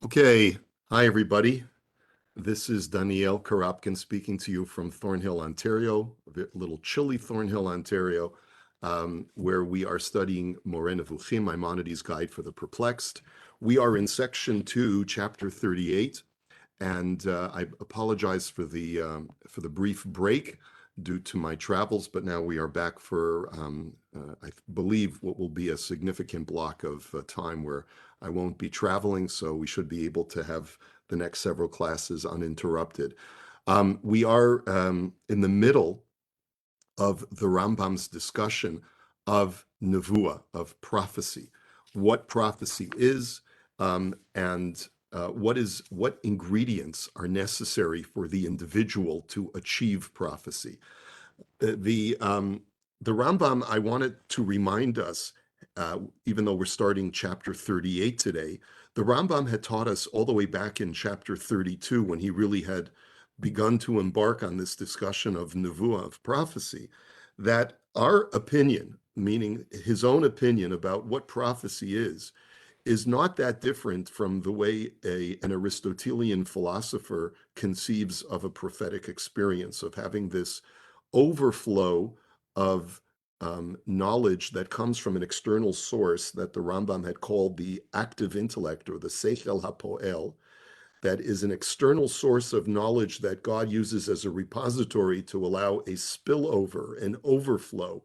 Okay, hi everybody. This is Daniel Karapkin speaking to you from Thornhill, Ontario, a little chilly Thornhill, Ontario, where we are studying Moreh Nevukhim, Maimonides' Guide for the Perplexed. We are in section 2, chapter 38, and I apologize for the brief break due to my travels, but now we are back for I believe what will be a significant block of time where I won't be traveling, so we should be able to have the next several classes uninterrupted. We are in the middle of the Rambam's discussion of nevuah, of prophecy, what prophecy is, and what ingredients are necessary for the individual to achieve prophecy. The Rambam, I wanted to remind us, even though we're starting chapter 38 today, the Rambam had taught us all the way back in chapter 32 when he really had begun to embark on this discussion of nevuah, of prophecy, that our opinion, meaning his own opinion about what prophecy is not that different from the way an Aristotelian philosopher conceives of a prophetic experience, of having this overflow of knowledge that comes from an external source that the Rambam had called the active intellect, or the Seichel HaPoel, that is an external source of knowledge that God uses as a repository to allow a spillover, an overflow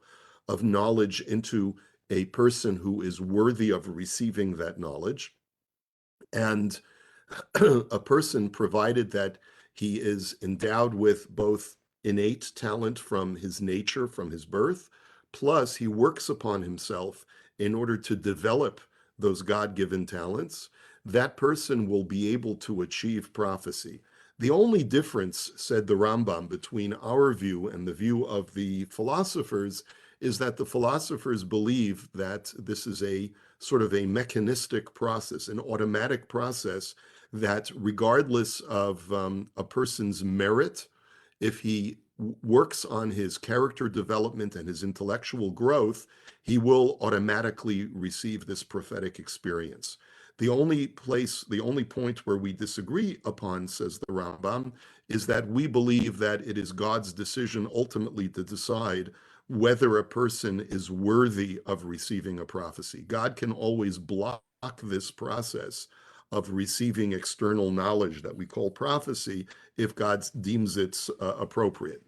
of knowledge into a person who is worthy of receiving that knowledge. And a person, provided that he is endowed with both innate talent from his nature, from his birth, plus he works upon himself in order to develop those God-given talents, that person will be able to achieve prophecy. The only difference, said the Rambam, between our view and the view of the philosophers is that the philosophers believe that this is a sort of a mechanistic process, an automatic process, that regardless of a person's merit, if he works on his character development and his intellectual growth, he will automatically receive this prophetic experience. The only point where we disagree upon, says the Rambam, is that we believe that it is God's decision ultimately to decide whether a person is worthy of receiving a prophecy. God can always block this process of receiving external knowledge that we call prophecy if God deems it appropriate.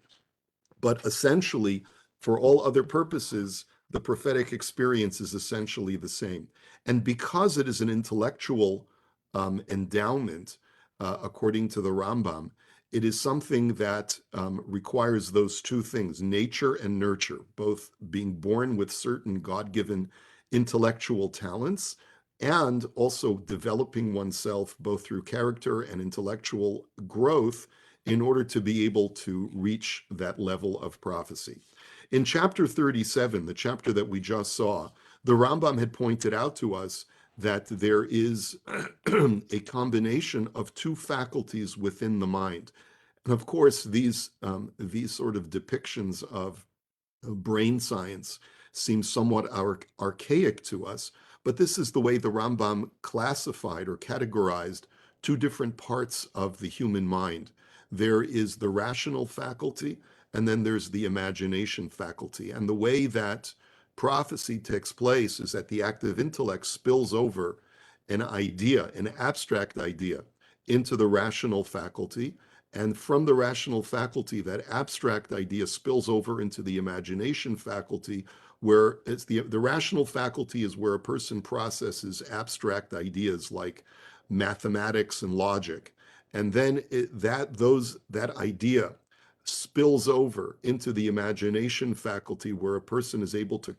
But essentially, for all other purposes, the prophetic experience is essentially the same. And because it is an intellectual endowment, according to the Rambam, it is something that requires those two things, nature and nurture, both being born with certain God-given intellectual talents and also developing oneself both through character and intellectual growth in order to be able to reach that level of prophecy. In chapter 37, the chapter that we just saw, the Rambam had pointed out to us that there is a combination of two faculties within the mind. And of course, these sort of depictions of brain science seem somewhat archaic to us, but this is the way the Rambam classified or categorized two different parts of the human mind. There is the rational faculty, and then there's the imagination faculty. And the way that prophecy takes place is that the active intellect spills over an idea, an abstract idea, into the rational faculty. And from the rational faculty, that abstract idea spills over into the imagination faculty, where it's the rational faculty is where a person processes abstract ideas like mathematics and logic. And then that idea spills over into the imagination faculty, where a person is able to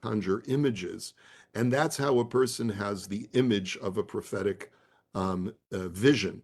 conjure images. And that's how a person has the image of a prophetic vision,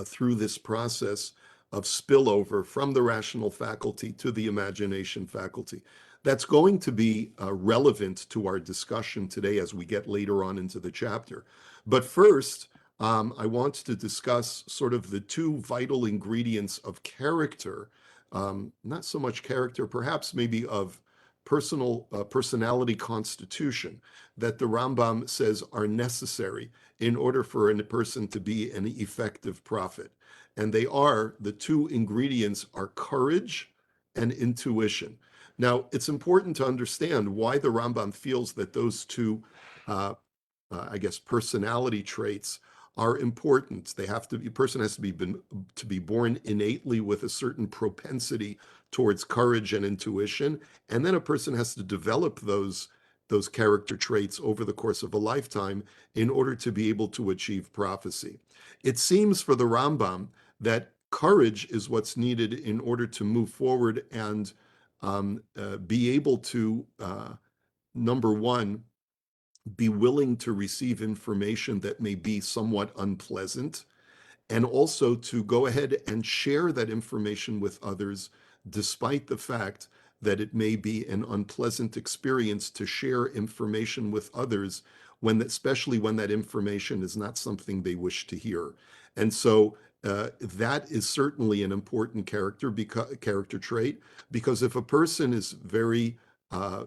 through this process of spillover from the rational faculty to the imagination faculty. That's going to be relevant to our discussion today as we get later on into the chapter. But first, I want to discuss sort of the two vital ingredients of character, not so much character, perhaps maybe of personality constitution that the Rambam says are necessary in order for a person to be an effective prophet. And the two ingredients are courage and intuition. Now, it's important to understand why the Rambam feels that those two uh, I guess, personality traits are important. A person has to be born innately with a certain propensity towards courage and intuition, and then a person has to develop those character traits over the course of a lifetime in order to be able to achieve prophecy. It seems for the Rambam that courage is what's needed in order to move forward and be able to, number one, be willing to receive information that may be somewhat unpleasant, and also to go ahead and share that information with others, despite the fact that it may be an unpleasant experience to share information with others especially when that information is not something they wish to hear. And so that is certainly an important character trait, because if a person is very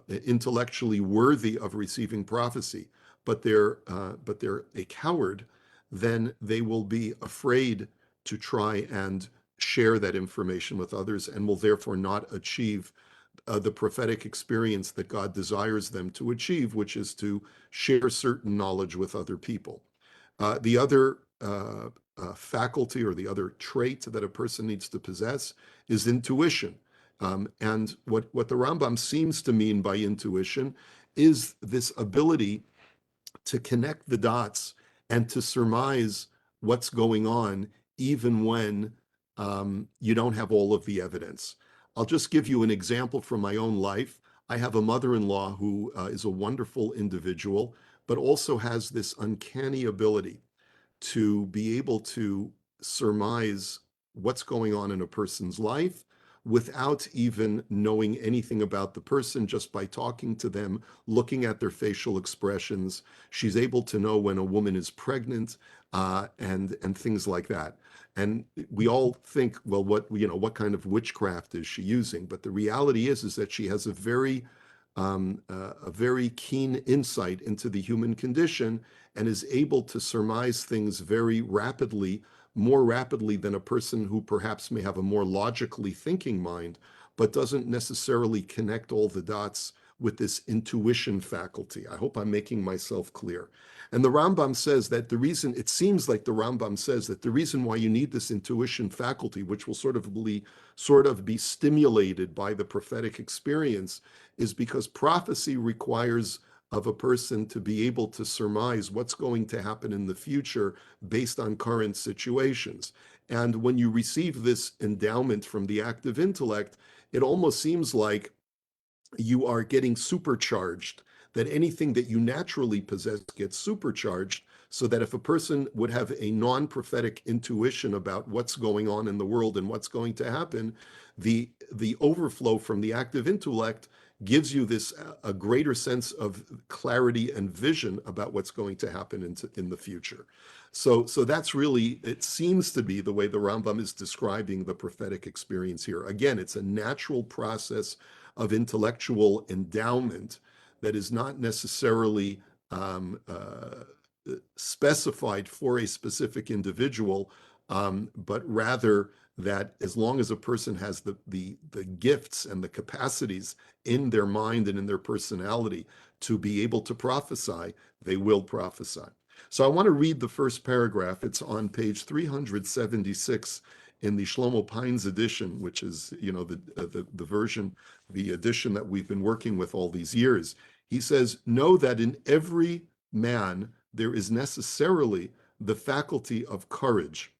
intellectually worthy of receiving prophecy, but they're a coward, then they will be afraid to try and share that information with others, and will therefore not achieve the prophetic experience that God desires them to achieve, which is to share certain knowledge with other people. The other faculty, or the other trait that a person needs to possess, is intuition. And what the Rambam seems to mean by intuition is this ability to connect the dots and to surmise what's going on, even when you don't have all of the evidence. I'll just give you an example from my own life. I have a mother-in-law who is a wonderful individual, but also has this uncanny ability to be able to surmise what's going on in a person's life without even knowing anything about the person, just by talking to them, looking at their facial expressions. She's able to know when a woman is pregnant, and things like that. And we all think, well, what kind of witchcraft is she using? But the reality is that she has a very keen insight into the human condition, and is able to surmise things very rapidly, more rapidly than a person who perhaps may have a more logically thinking mind, but doesn't necessarily connect all the dots with this intuition faculty. I hope I'm making myself clear. And the Rambam says that it seems like the Rambam says that the reason why you need this intuition faculty, which will sort of be stimulated by the prophetic experience, is because prophecy requires of a person to be able to surmise what's going to happen in the future based on current situations. And when you receive this endowment from the active intellect, it almost seems like you are getting supercharged, that anything that you naturally possess gets supercharged, so that if a person would have a non-prophetic intuition about what's going on in the world and what's going to happen, the overflow from the active intellect gives you this a greater sense of clarity and vision about what's going to happen in the future. So that's really, it seems to be the way the Rambam is describing the prophetic experience here. Again, it's a natural process of intellectual endowment that is not necessarily specified for a specific individual, but rather that as long as a person has the gifts and the capacities in their mind and in their personality to be able to prophesy, they will prophesy. So I want to read the first paragraph. It's on page 376 in the Shlomo Pines edition, which is, the version, the edition that we've been working with all these years. He says, "Know that in every man there is necessarily the faculty of courage.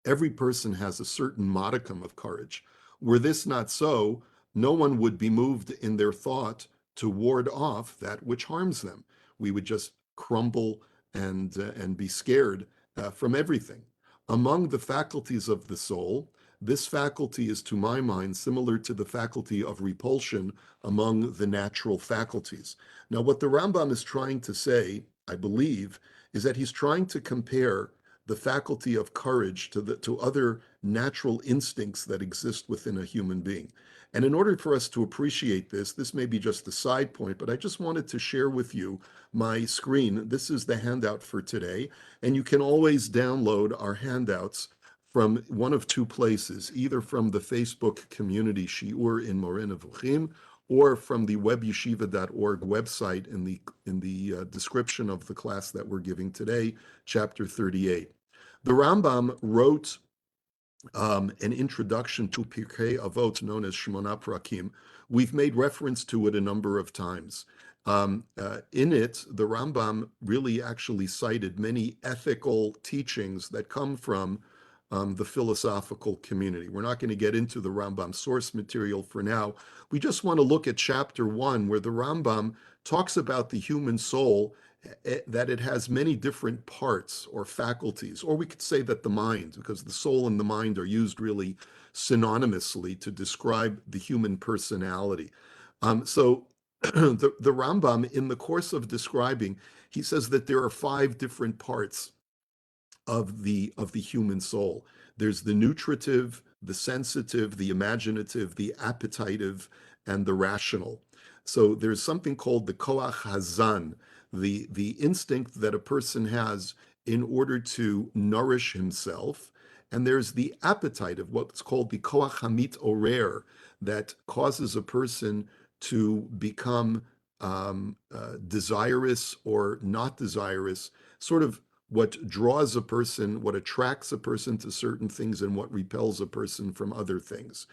Every person has a certain modicum of courage. Were this not so, no one would be moved in their thought to ward off that which harms them. We would just crumble and be scared from everything. Among the faculties of the soul, this faculty is, to my mind, similar to the faculty of repulsion among the natural faculties." Now, what the Rambam is trying to say, I believe, is that he's trying to compare the faculty of courage to other natural instincts that exist within a human being. And in order for us to appreciate this, this may be just a side point, but I just wanted to share with you my screen. This is the handout for today, and you can always download our handouts from one of two places, either from the Facebook community Shiur in Moreh Nevukhim, or from the webyeshiva.org website in the description of the class that we're giving today, chapter 38. The Rambam wrote an introduction to Pirkei Avot known as Shmona Prakim. We've made reference to it a number of times. In it, the Rambam really actually cited many ethical teachings that come from the philosophical community. We're not going to get into the Rambam source material for now. We just want to look at chapter 1, where the Rambam talks about the human soul, that it has many different parts or faculties, or we could say that the mind, because the soul and the mind are used really synonymously to describe the human personality. So the Rambam, in the course of describing, he says that there are 5 different parts of the human soul. There's the nutritive, the sensitive, the imaginative, the appetitive, and the rational. So there's something called the koach hazan, the instinct that a person has in order to nourish himself. And there's the appetite of what's called the koach hamit orer, that causes a person to become desirous or not desirous, sort of what draws a person, what attracts a person to certain things, and what repels a person from other things.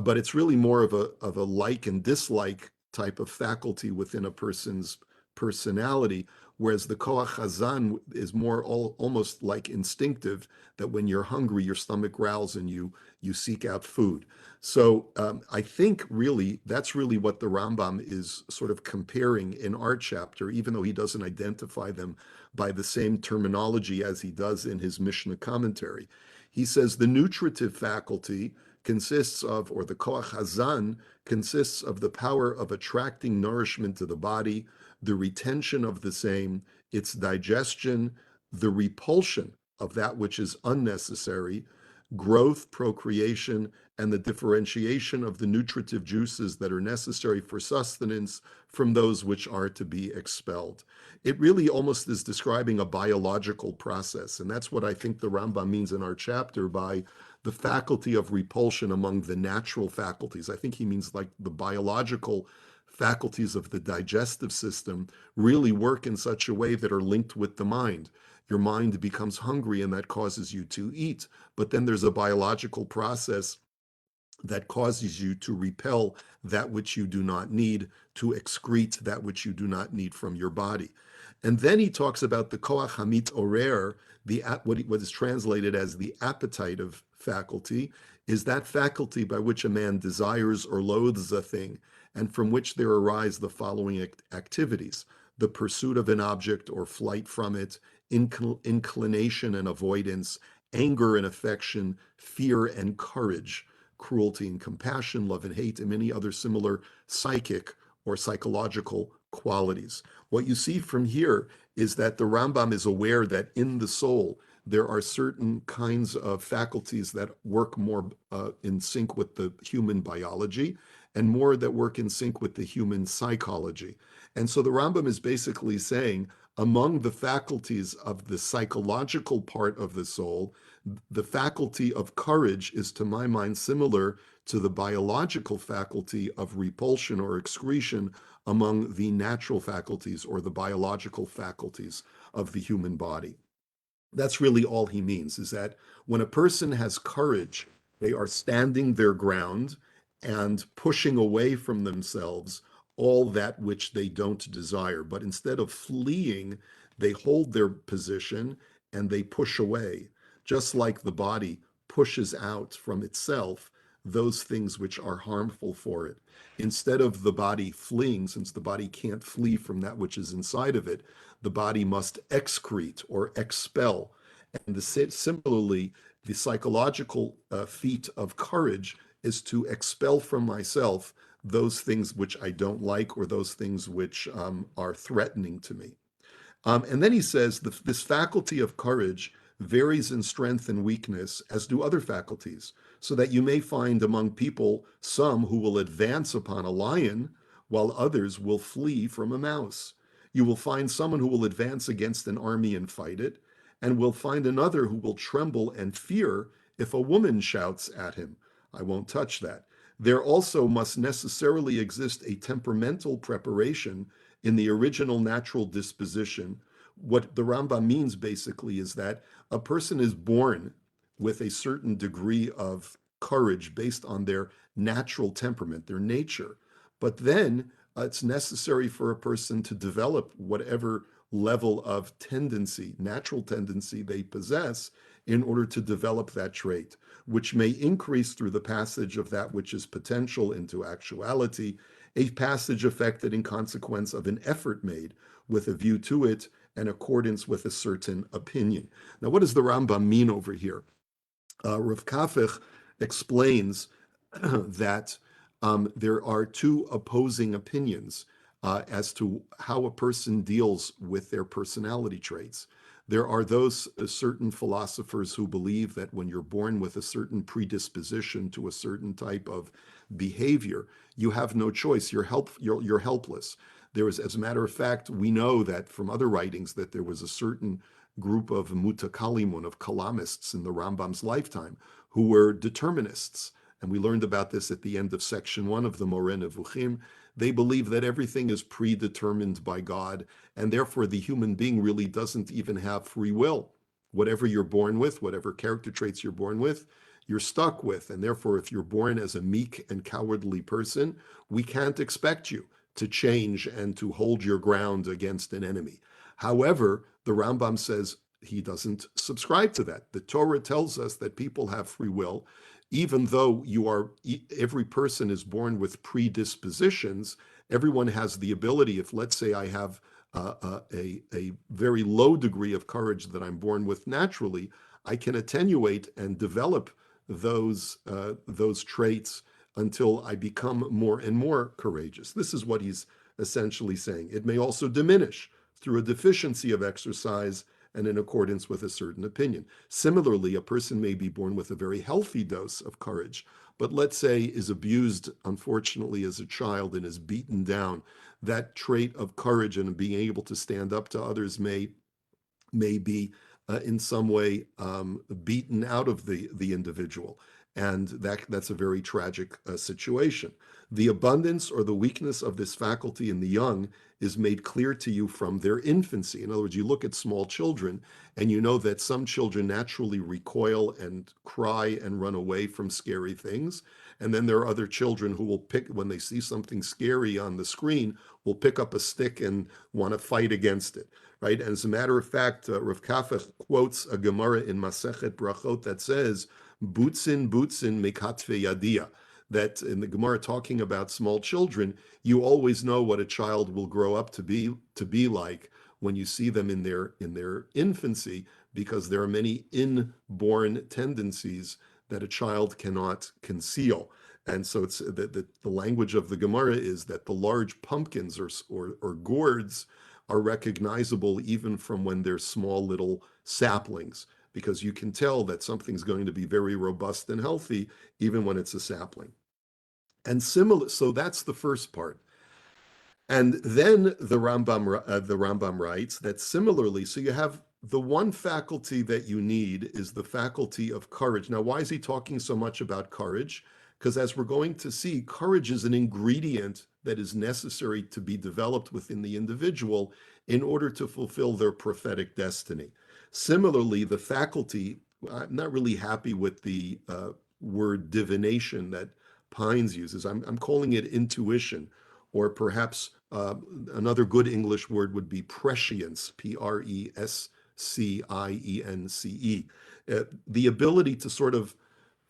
But it's really more of a like and dislike type of faculty within a person's personality, whereas the koach hazan is more almost like instinctive, that when you're hungry, your stomach growls and you seek out food. So I think really that's really what the Rambam is sort of comparing in our chapter, even though he doesn't identify them by the same terminology as he does in his Mishnah commentary. He says the nutritive faculty consists of, or the koach hazan consists of the power of attracting nourishment to the body, the retention of the same, its digestion, the repulsion of that which is unnecessary, growth, procreation, and the differentiation of the nutritive juices that are necessary for sustenance from those which are to be expelled. It really almost is describing a biological process, and that's what I think the Rambam means in our chapter by the faculty of repulsion among the natural faculties. I think he means like the biological faculties of the digestive system really work in such a way that are linked with the mind. Your mind becomes hungry and that causes you to eat, but then there's a biological process that causes you to repel that which you do not need, to excrete that which you do not need from your body. And then he talks about the koach hamit orer, what is translated as the appetitive faculty, is that faculty by which a man desires or loathes a thing, and from which there arise the following activities: the pursuit of an object or flight from it, inclination and avoidance, anger and affection, fear and courage, cruelty and compassion, love and hate, and many other similar psychic or psychological qualities. What you see from here is that the Rambam is aware that in the soul, there are certain kinds of faculties that work more in sync with the human biology, and more that work in sync with the human psychology. And so the Rambam is basically saying, among the faculties of the psychological part of the soul, the faculty of courage is, to my mind, similar to the biological faculty of repulsion or excretion among the natural faculties or the biological faculties of the human body. That's really all he means, is that when a person has courage, they are standing their ground and pushing away from themselves all that which they don't desire. But instead of fleeing, they hold their position and they push away, just like the body pushes out from itself those things which are harmful for it. Instead of the body fleeing, since the body can't flee from that which is inside of it, the body must excrete or expel. And similarly, the psychological feat of courage is to expel from myself those things which I don't like, or those things which are threatening to me. And then he says this faculty of courage varies in strength and weakness, as do other faculties, so that you may find among people some who will advance upon a lion, while others will flee from a mouse. You will find someone who will advance against an army and fight it, and will find another who will tremble and fear if a woman shouts at him. I won't touch that. There also must necessarily exist a temperamental preparation in the original natural disposition. What the Rambam means basically is that a person is born with a certain degree of courage based on their natural temperament, their nature. But then it's necessary for a person to develop whatever level of tendency, natural tendency they possess in order to develop that trait, which may increase through the passage of that which is potential into actuality, a passage effected in consequence of an effort made with a view to it in accordance with a certain opinion. Now, what does the Rambam mean over here? Rav Kafich explains that there are two opposing opinions as to how a person deals with their personality traits. There are those certain philosophers who believe that when you're born with a certain predisposition to a certain type of behavior, you have no choice. You're helpless. There is, as a matter of fact, we know that from other writings that there was a certain group of mutakalimun, of kalamists in the Rambam's lifetime, who were determinists. And we learned about this at the end of section 1 of the Moreh Nevukhim. They believe that everything is predetermined by God, and therefore the human being really doesn't even have free will. Whatever you're born with, whatever character traits you're born with, you're stuck with. And therefore, if you're born as a meek and cowardly person, we can't expect you to change and to hold your ground against an enemy. However, the Rambam says he doesn't subscribe to that. The Torah tells us that people have free will, even though every person is born with predispositions. Everyone has the ability. If, let's say, I have a very low degree of courage that I'm born with naturally, I can attenuate and develop those traits until I become more and more courageous. This is what he's essentially saying. It may also diminish through a deficiency of exercise and in accordance with a certain opinion. Similarly, a person may be born with a very healthy dose of courage, but let's say is abused, unfortunately, as a child and is beaten down. That trait of courage and being able to stand up to others may be in some way beaten out of the individual. And that's a very tragic situation. The abundance or the weakness of this faculty in the young is made clear to you from their infancy. In other words, you look at small children and you know that some children naturally recoil and cry and run away from scary things. And then there are other children who will pick, when they see something scary on the screen, will pick up a stick and want to fight against it, right? And as a matter of fact, Rav Kafich quotes a Gemara in Masechet Brachot that says, "Butzin mikatve yadia," that in the Gemara talking about small children, you always know what a child will grow up to be like when you see them in their infancy, because there are many inborn tendencies that a child cannot conceal. And so it's the language of the Gemara is that the large pumpkins or gourds are recognizable even from when they're small little saplings, because you can tell that something's going to be very robust and healthy even when it's a sapling. And so that's the first part. And then the Rambam writes that similarly, so you have the one faculty that you need is the faculty of courage. Now, why is he talking so much about courage? Because as we're going to see, courage is an ingredient that is necessary to be developed within the individual in order to fulfill their prophetic destiny. Similarly, the faculty, I'm not really happy with the word divination that Pines uses. I'm calling it intuition, or perhaps another good English word would be prescience, prescience. The ability to sort of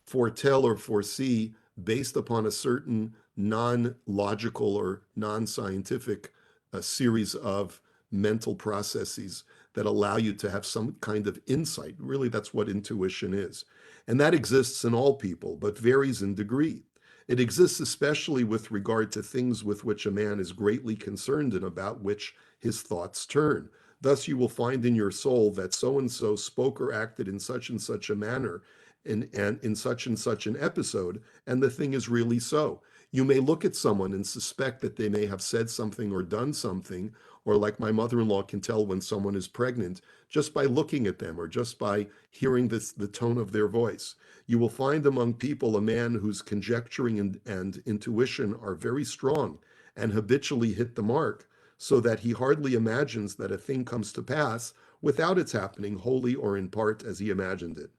foretell or foresee based upon a certain non-logical or non-scientific series of mental processes that allow you to have some kind of insight. Really, that's what intuition is. And that exists in all people, but varies in degree. It exists especially with regard to things with which a man is greatly concerned and about which his thoughts turn. Thus you will find in your soul that so and so spoke or acted in such and such a manner and in such and such an episode, and the thing is really so. You may look at someone and suspect that they may have said something or done something, or like my mother-in-law can tell when someone is pregnant just by looking at them or just by hearing the tone of their voice. You will find among people a man whose conjecturing and intuition are very strong and habitually hit the mark, so that he hardly imagines that a thing comes to pass without its happening wholly or in part as he imagined it.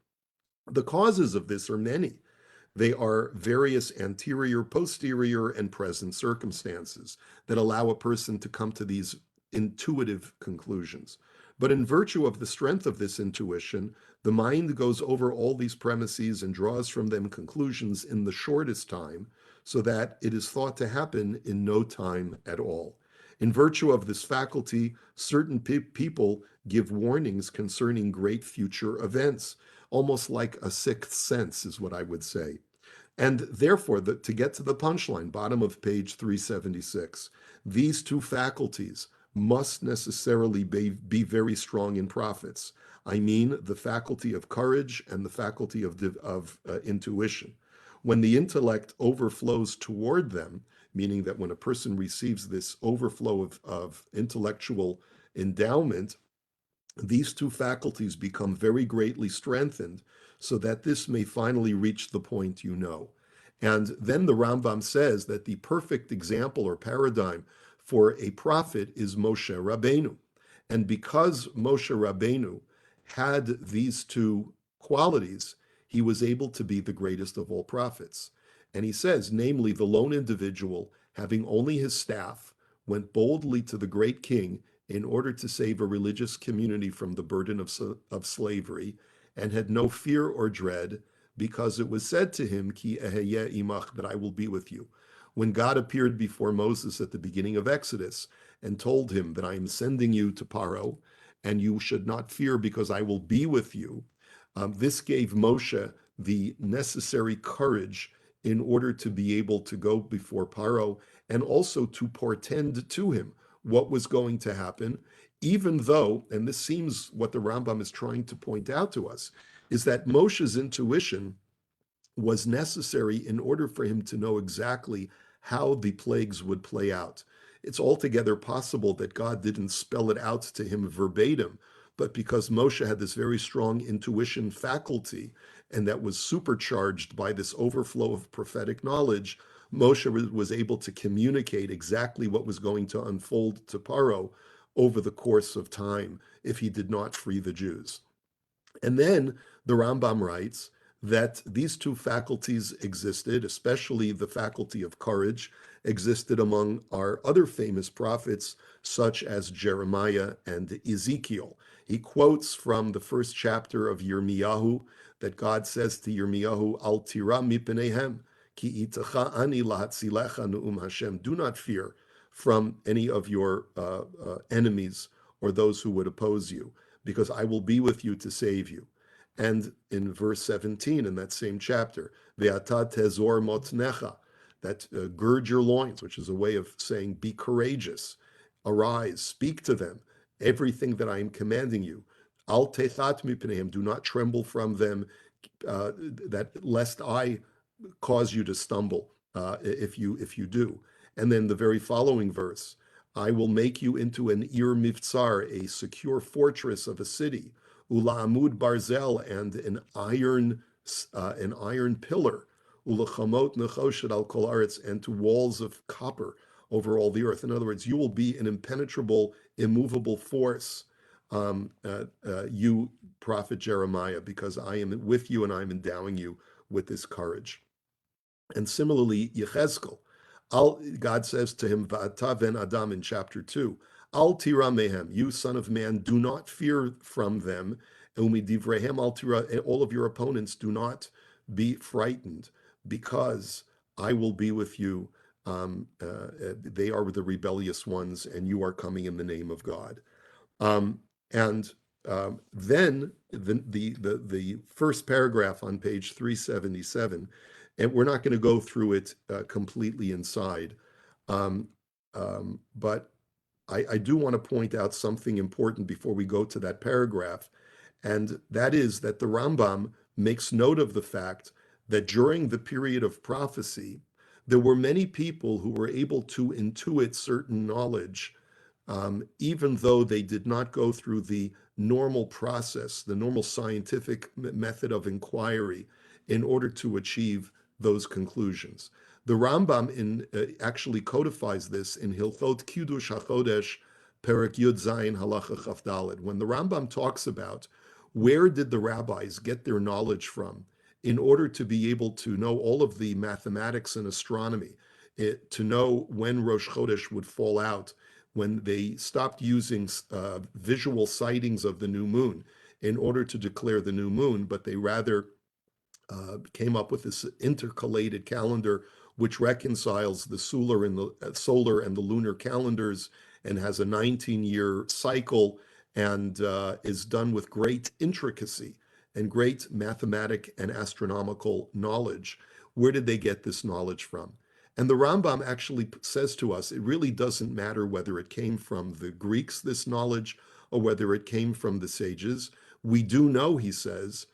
The causes of this are many. They are various anterior, posterior, and present circumstances that allow a person to come to these intuitive conclusions. But in virtue of the strength of this intuition, the mind goes over all these premises and draws from them conclusions in the shortest time, so that it is thought to happen in no time at all. In virtue of this faculty, certain people give warnings concerning great future events, almost like a sixth sense, is what I would say. And therefore, to get to the punchline, bottom of page 376, these two faculties must necessarily be very strong in prophets. I mean, the faculty of courage and the faculty of intuition. When the intellect overflows toward them, meaning that when a person receives this overflow of intellectual endowment, these two faculties become very greatly strengthened so that this may finally reach the point you know. And then the Rambam says that the perfect example or paradigm for a prophet is Moshe Rabbeinu. And because Moshe Rabbeinu had these two qualities, he was able to be the greatest of all prophets. And he says, namely, the lone individual, having only his staff, went boldly to the great king in order to save a religious community from the burden of slavery, and had no fear or dread, because it was said to him, Ki eheyeh imach, that I will be with you. When God appeared before Moses at the beginning of Exodus and told him that I am sending you to Paro, and you should not fear because I will be with you, this gave Moshe the necessary courage in order to be able to go before Paro and also to portend to him what was going to happen, even though, and this seems what the Rambam is trying to point out to us, is that Moshe's intuition was necessary in order for him to know exactly how the plagues would play out. It's altogether possible that God didn't spell it out to him verbatim, but because Moshe had this very strong intuition faculty, and that was supercharged by this overflow of prophetic knowledge, Moshe was able to communicate exactly what was going to unfold to Paro over the course of time if he did not free the Jews. And then the Rambam writes that these two faculties existed, especially the faculty of courage, existed among our other famous prophets, such as Jeremiah and Ezekiel. He quotes from the first chapter of Yirmiyahu that God says to Yirmiyahu, Al tira mipenehem, ki itacha ani lahatzilecha nu'um Hashem. Do not fear from any of your enemies or those who would oppose you, because I will be with you to save you. And in verse 17 in that same chapter, Ve'ata tezor motnecha, that gird your loins, which is a way of saying be courageous, arise, speak to them, everything that I am commanding you. Al techat mipneim, do not tremble from them, that lest I cause you to stumble if you do. And then the very following verse, I will make you into an ir mivtsar, a secure fortress of a city, ula'amud barzel, and an iron pillar, ulachamot nechoshet al kol aretz, and to walls of copper over all the earth. In other words, you will be an impenetrable, immovable force, you, prophet Jeremiah, because I am with you and I'm endowing you with this courage. And similarly, Yechezkel, God says to him, Va'ata ven Adam in chapter 2, Al tira mehem, you son of man, do not fear from them. Umidivrehem al tira, all of your opponents, do not be frightened, because I will be with you. They are the rebellious ones, and you are coming in the name of God. And then the first paragraph on page 377, and we're not going to go through it completely inside, but I do want to point out something important before we go to that paragraph, and that is that the Rambam makes note of the fact that during the period of prophecy, there were many people who were able to intuit certain knowledge, even though they did not go through the normal process, the normal scientific method of inquiry in order to achieve those conclusions. The Rambam actually codifies this in Hilchot Kiddush HaChodesh, Perek Yud Zayin Halacha Chaf Daled. When the Rambam talks about where did the rabbis get their knowledge from in order to be able to know all of the mathematics and astronomy, to know when Rosh Chodesh would fall out, when they stopped using visual sightings of the new moon in order to declare the new moon, but they rather came up with this intercalated calendar which reconciles the solar and the lunar calendars and has a 19-year cycle and is done with great intricacy and great mathematic and astronomical knowledge. Where did they get this knowledge from? And the Rambam actually says to us, it really doesn't matter whether it came from the Greeks, this knowledge, or whether it came from the sages. We do know, he says,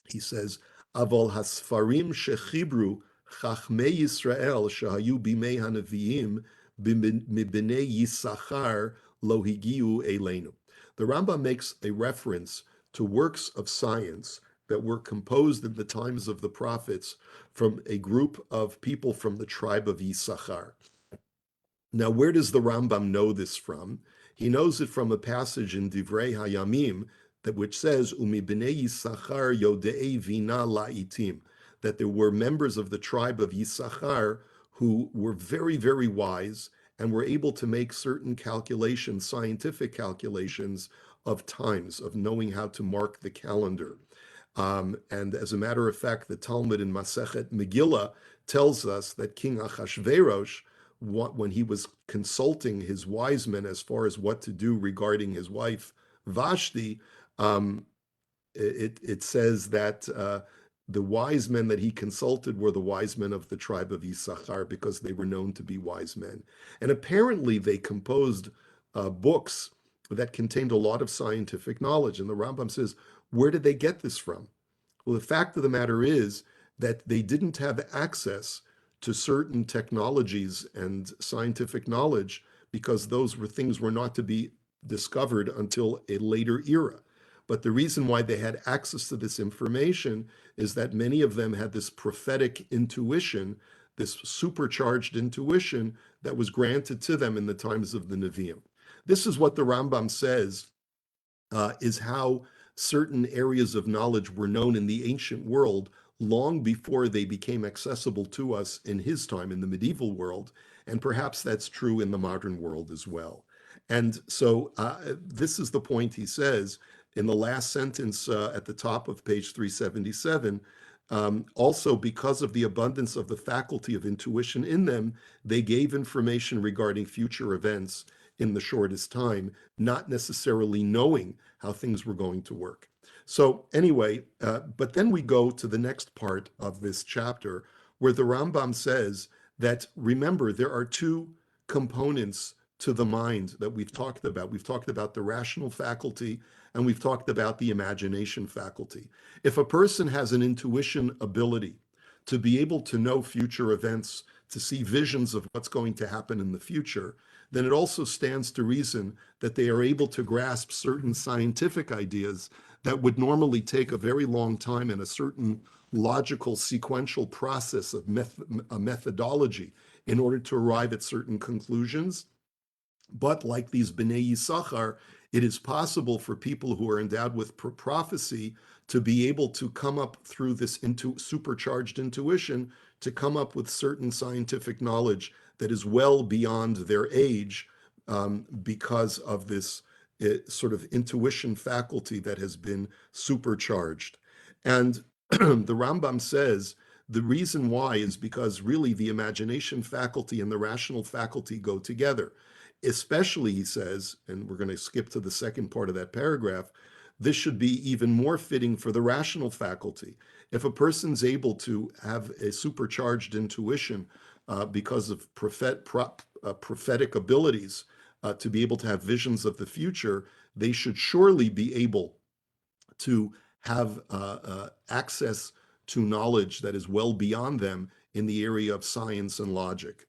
he says, Aval hasfarim shechibru chachmei Yisrael shahayu bimei hanaviim mibnei Yisachar lo higiu eleinu. The Rambam makes a reference to works of science that were composed in the times of the prophets from a group of people from the tribe of Yisachar. Now, where does the Rambam know this from? He knows it from a passage in Divrei Hayamim, that which says, Umi b'nei Yisachar yodei vina la'itim, that there were members of the tribe of Yisachar who were very, very wise and were able to make certain calculations, scientific calculations of times, of knowing how to mark the calendar. And as a matter of fact, the Talmud in Masechet Megillah tells us that King Achashverosh, when he was consulting his wise men as far as what to do regarding his wife Vashti, it says that the wise men that he consulted were the wise men of the tribe of Issachar because they were known to be wise men. And apparently they composed books that contained a lot of scientific knowledge. And the Rambam says, where did they get this from? Well, the fact of the matter is that they didn't have access to certain technologies and scientific knowledge because those were things were not to be discovered until a later era. But the reason why they had access to this information is that many of them had this prophetic intuition, this supercharged intuition that was granted to them in the times of the Nevukhim. This is what the Rambam says is how certain areas of knowledge were known in the ancient world long before they became accessible to us in his time, in the medieval world, and perhaps that's true in the modern world as well. And so this is the point he says in the last sentence at the top of page 377. Also, because of the abundance of the faculty of intuition in them, they gave information regarding future events in the shortest time, not necessarily knowing how things were going to work. So anyway, but then we go to the next part of this chapter where the Rambam says that, remember, there are two components to the mind that we've talked about. We've talked about the rational faculty and we've talked about the imagination faculty. If a person has an intuition ability to be able to know future events, to see visions of what's going to happen in the future, then it also stands to reason that they are able to grasp certain scientific ideas that would normally take a very long time in a certain logical sequential process of a methodology in order to arrive at certain conclusions. But like these Bnei Yisachar, it is possible for people who are endowed with prophecy to be able to come up through this supercharged intuition to come up with certain scientific knowledge that is well beyond their age because of this sort of intuition faculty that has been supercharged. And the Rambam says the reason why is because really the imagination faculty and the rational faculty go together. Especially, he says, and we're going to skip to the second part of that paragraph, this should be even more fitting for the rational faculty. If a person's able to have a supercharged intuition because of prophetic abilities to be able to have visions of the future, they should surely be able to have access to knowledge that is well beyond them in the area of science and logic,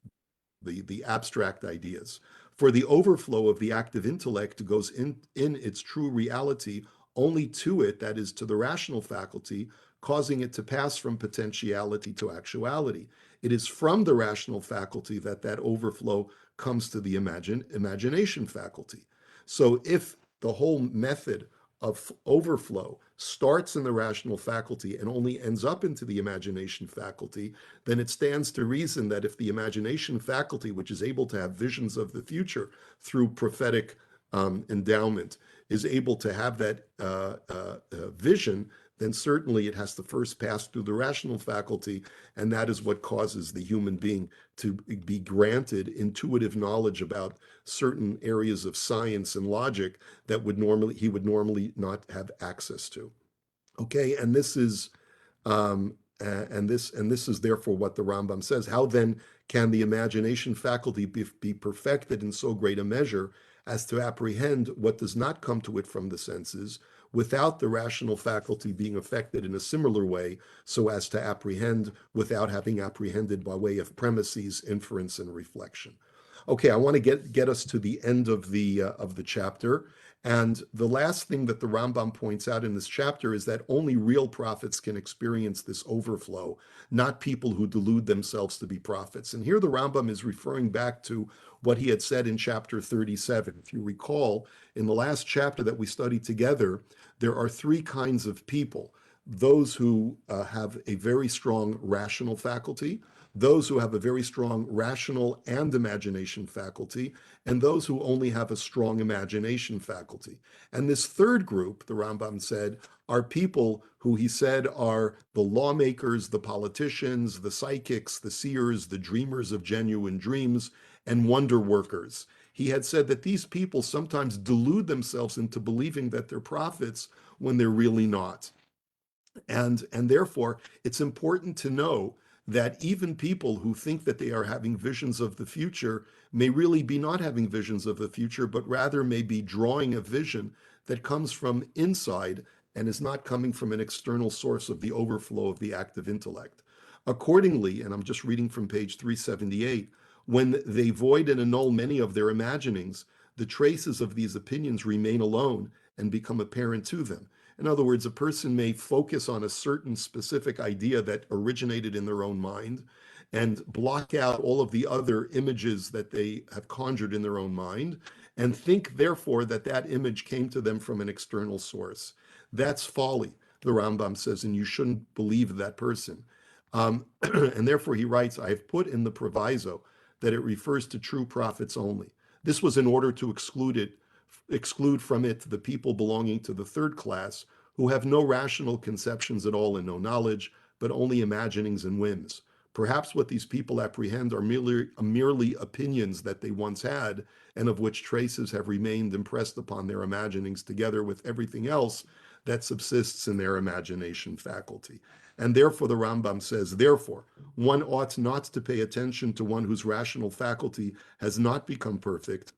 the abstract ideas. For the overflow of the active intellect goes in its true reality only to it, that is, to the rational faculty, causing it to pass from potentiality to actuality. It is from the rational faculty that that overflow comes to the imagination faculty. So if the whole method of overflow starts in the rational faculty and only ends up into the imagination faculty, then it stands to reason that if the imagination faculty, which is able to have visions of the future through prophetic endowment, is able to have that vision, then certainly it has to first pass through the rational faculty, and that is what causes the human being to be granted intuitive knowledge about certain areas of science and logic that he would normally not have access to. Okay, and this is this is therefore what the Rambam says. How then can the imagination faculty be perfected in so great a measure as to apprehend what does not come to it from the senses, without the rational faculty being affected in a similar way, so as to apprehend without having apprehended by way of premises, inference, and reflection? Okay, I want to get us to the end of the chapter. And the last thing that the Rambam points out in this chapter is that only real prophets can experience this overflow, not people who delude themselves to be prophets. And here the Rambam is referring back to what he had said in chapter 37. If you recall, in the last chapter that we studied together, there are three kinds of people: those who have a very strong rational faculty, those who have a very strong rational and imagination faculty, and those who only have a strong imagination faculty. And this third group, the Rambam said, are people who he said are the lawmakers, the politicians, the psychics, the seers, the dreamers of genuine dreams, and wonder workers. He had said that these people sometimes delude themselves into believing that they're prophets when they're really not. And therefore, it's important to know that even people who think that they are having visions of the future may really be not having visions of the future, but rather may be drawing a vision that comes from inside and is not coming from an external source of the overflow of the active intellect. Accordingly, and I'm just reading from page 378, when they void and annul many of their imaginings, the traces of these opinions remain alone and become apparent to them. In other words, a person may focus on a certain specific idea that originated in their own mind and block out all of the other images that they have conjured in their own mind and think, therefore, that that image came to them from an external source. That's folly, the Rambam says, and you shouldn't believe that person. And therefore, he writes, I have put in the proviso that it refers to true prophets only. This was in order to exclude from it the people belonging to the third class, who have no rational conceptions at all and no knowledge, but only imaginings and whims. Perhaps what these people apprehend are merely opinions that they once had, and of which traces have remained impressed upon their imaginings, together with everything else that subsists in their imagination faculty. And therefore, the Rambam says, therefore, one ought not to pay attention to one whose rational faculty has not become perfect,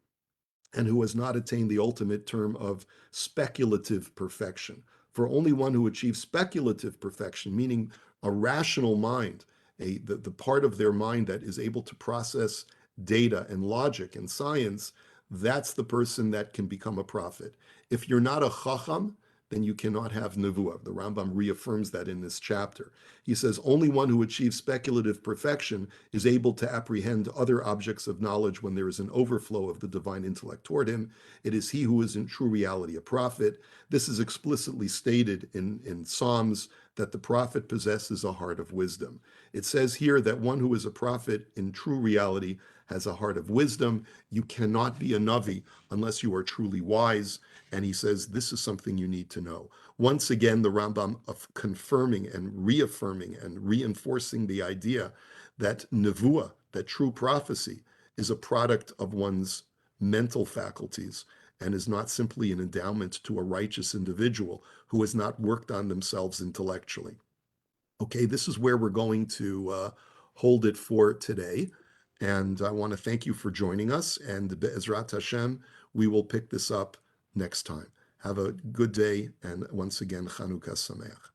and who has not attained the ultimate term of speculative perfection. For only one who achieves speculative perfection, meaning a rational mind, the part of their mind that is able to process data and logic and science, that's the person that can become a prophet. If you're not a chacham, then you cannot have nevuah. The Rambam reaffirms that in this chapter. He says, only one who achieves speculative perfection is able to apprehend other objects of knowledge when there is an overflow of the divine intellect toward him. It is he who is in true reality a prophet. This is explicitly stated in Psalms, that the prophet possesses a heart of wisdom. It says here that one who is a prophet in true reality has a heart of wisdom. You cannot be a Navi unless you are truly wise. And he says, this is something you need to know. Once again, the Rambam of confirming and reaffirming and reinforcing the idea that nevuah, that true prophecy, is a product of one's mental faculties and is not simply an endowment to a righteous individual who has not worked on themselves intellectually. Okay, this is where we're going to hold it for today. And I want to thank you for joining us. And Be'ezrat Hashem, we will pick this up next time. Have a good day. And once again, Chanukah Sameach.